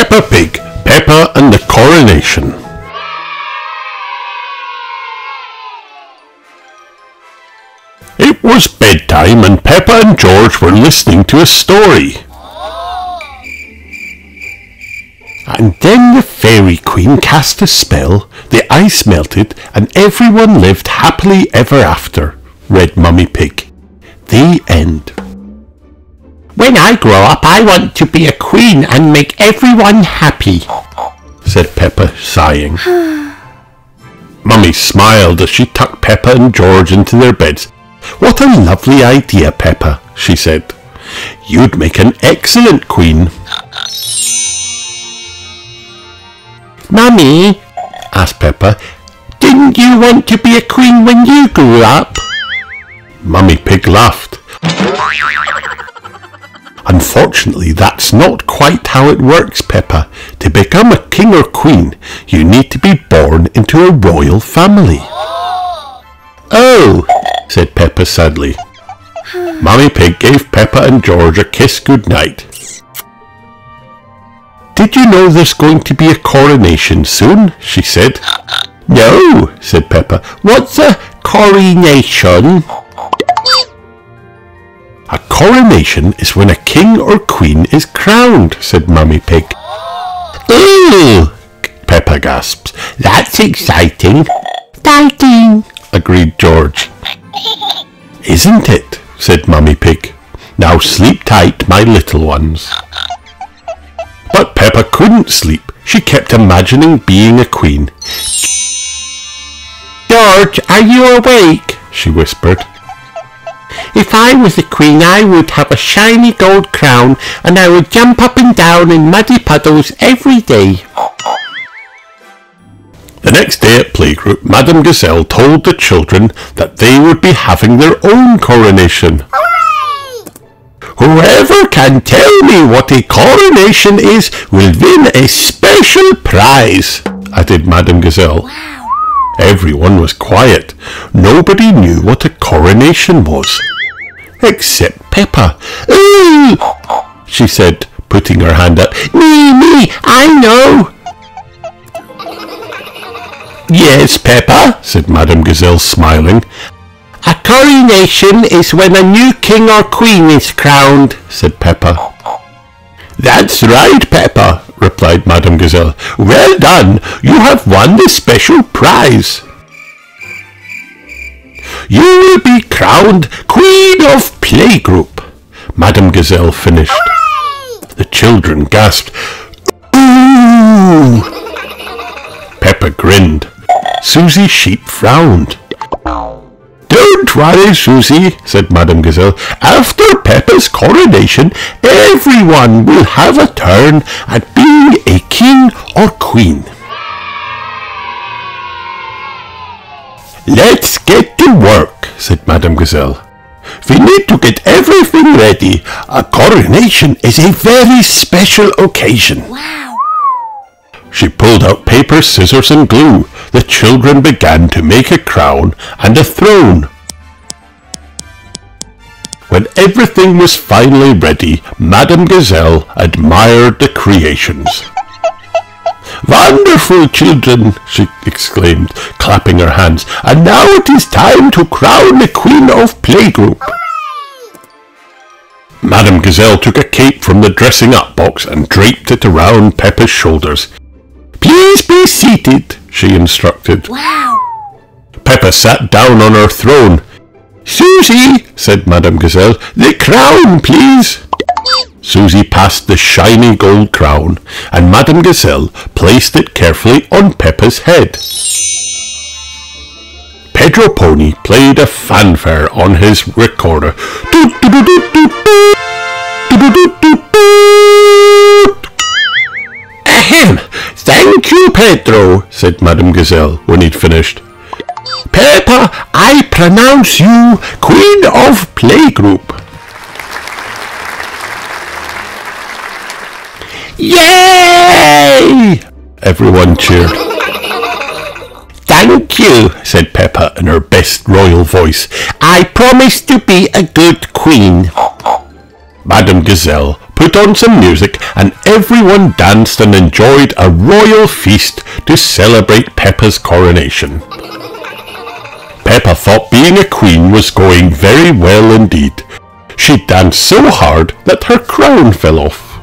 Peppa Pig, Peppa and the Coronation. It was bedtime and Peppa and George were listening to a story. And then the Fairy Queen cast a spell, the ice melted, and everyone lived happily ever after, read Mummy Pig. The end. When I grow up, I want to be a queen and make everyone happy, said Peppa, sighing. Mummy smiled as she tucked Peppa and George into their beds. What a lovely idea, Peppa, she said. You'd make an excellent queen. Mummy, asked Peppa, didn't you want to be a queen when you grew up? Mummy Pig laughed. Unfortunately, that's not quite how it works, Peppa. To become a king or queen, you need to be born into a royal family. Oh, said Peppa sadly. Mummy Pig gave Peppa and George a kiss goodnight. Did you know there's going to be a coronation soon? She said. No, said Peppa. What's a coronation? A coronation is when a king or queen is crowned, said Mummy Pig. Ooh, Peppa gasped. That's exciting. Exciting, agreed George. Isn't it? Said Mummy Pig. Now sleep tight, my little ones. But Peppa couldn't sleep. She kept imagining being a queen. George, are you awake? She whispered. If I was a queen, I would have a shiny gold crown and I would jump up and down in muddy puddles every day. The next day at playgroup, Madame Gazelle told the children that they would be having their own coronation. Hooray! Whoever can tell me what a coronation is will win a special prize, added Madame Gazelle. Wow. Everyone was quiet. Nobody knew what a coronation was. Except Peppa. Ooh, she said, putting her hand up. Me, I know. Yes, Peppa, said Madame Gazelle, smiling. A coronation is when a new king or queen is crowned, said Peppa. That's right, Peppa, replied Madame Gazelle. Well done, you have won the special prize. You will be crowned Queen of Playgroup, Madame Gazelle finished. Hooray! The children gasped. Ooh! Peppa grinned. Susie Sheep frowned. Don't worry, Susie, said Madame Gazelle. After Peppa's coronation, everyone will have a turn at being a king or queen. Let's get to work, said Madame Gazelle. We need to get everything ready. A coronation is a very special occasion. Wow. She pulled out paper, scissors and glue. The children began to make a crown and a throne. When everything was finally ready, Madame Gazelle admired the creations. Wonderful, children, she exclaimed, clapping her hands. And now it is time to crown the Queen of Playgroup. Madame Gazelle took a cape from the dressing-up box and draped it around Peppa's shoulders. Please be seated, she instructed. Wow. Peppa sat down on her throne. Susie, said Madame Gazelle, the crown, please. Susie passed the shiny gold crown, and Madame Gazelle placed it carefully on Peppa's head. Pedro Pony played a fanfare on his recorder. Ahem! Thank you, Pedro, said Madame Gazelle when he'd finished. Peppa, I pronounce you Queen of Playgroup. Yay! Everyone cheered. Thank you, said Peppa in her best royal voice. I promise to be a good queen. Madame Gazelle put on some music and everyone danced and enjoyed a royal feast to celebrate Peppa's coronation. Peppa thought being a queen was going very well indeed. She danced so hard that her crown fell off.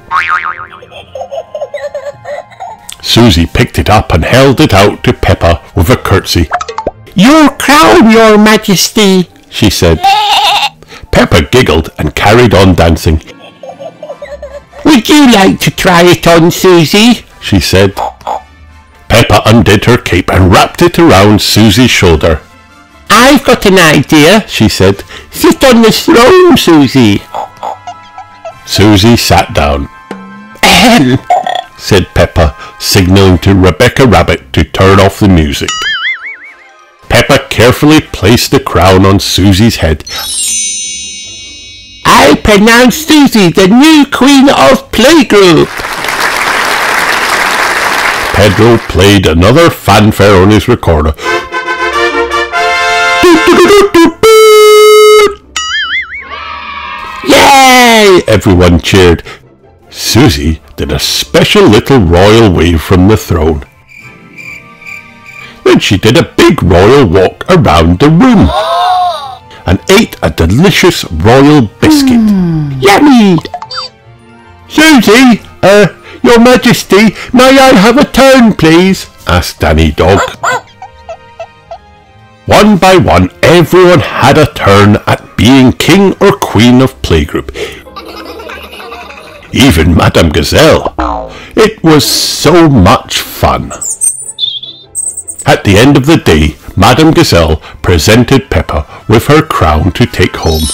Susie picked it up and held it out to Peppa with a curtsy. "Your crown, your majesty," she said. Peppa giggled and carried on dancing. "Would you like to try it on, Susie?" she said. Peppa undid her cape and wrapped it around Susie's shoulder. "I've got an idea," she said. "Sit on the throne, Susie." Susie sat down. "Ahem," said Peppa, signalling to Rebecca Rabbit to turn off the music. Peppa carefully placed the crown on Susie's head. "I pronounce Susie the new queen of playgroup." Pedro played another fanfare on his recorder. "Yay!" Everyone cheered. Susie did a special little royal wave from the throne. Then she did a big royal walk around the room and ate a delicious royal biscuit. Yummy! Susie, your majesty, may I have a turn, please? Asked Danny Dog. One by one, everyone had a turn at being king or queen of playgroup. Even Madame Gazelle. It was so much fun. At the end of the day, Madame Gazelle presented Peppa with her crown to take home.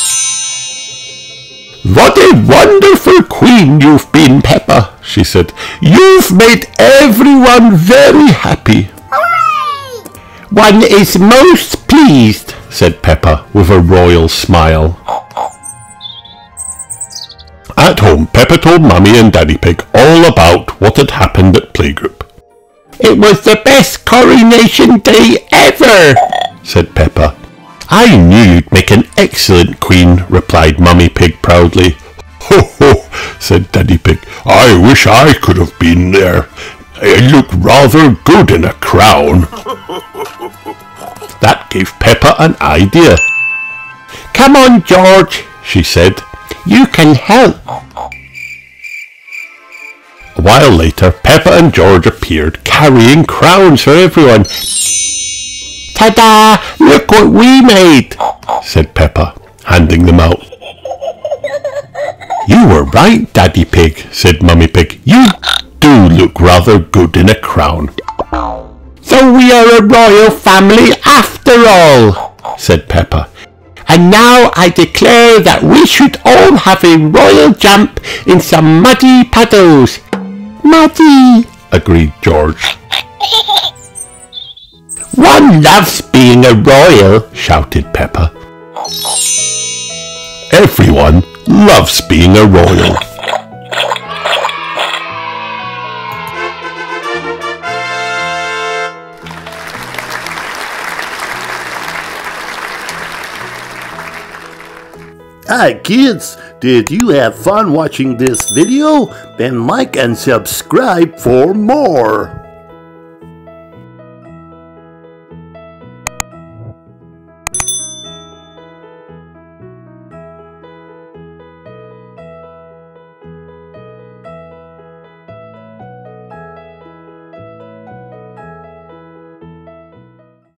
"What a wonderful queen you've been, Peppa," she said. "You've made everyone very happy." Hooray! "One is most pleased," said Peppa with a royal smile. At home, Peppa told Mummy and Daddy Pig all about what had happened at playgroup. "It was the best coronation day ever," said Peppa. "I knew you'd make an excellent queen," replied Mummy Pig proudly. "Ho ho," said Daddy Pig. "I wish I could have been there. I look rather good in a crown." That gave Peppa an idea. "Come on, George," she said. "You can help." A while later, Peppa and George appeared, carrying crowns for everyone. "Ta-da! Look what we made," said Peppa, handing them out. "You were right, Daddy Pig," said Mummy Pig. "You do look rather good in a crown." "So we are a royal family after all," said Peppa. "And now I declare that we should all have a royal jump in some muddy puddles." "Muddy," agreed George. "One loves being a royal," shouted Peppa. Everyone loves being a royal. Hi kids, did you have fun watching this video? Then like and subscribe for more.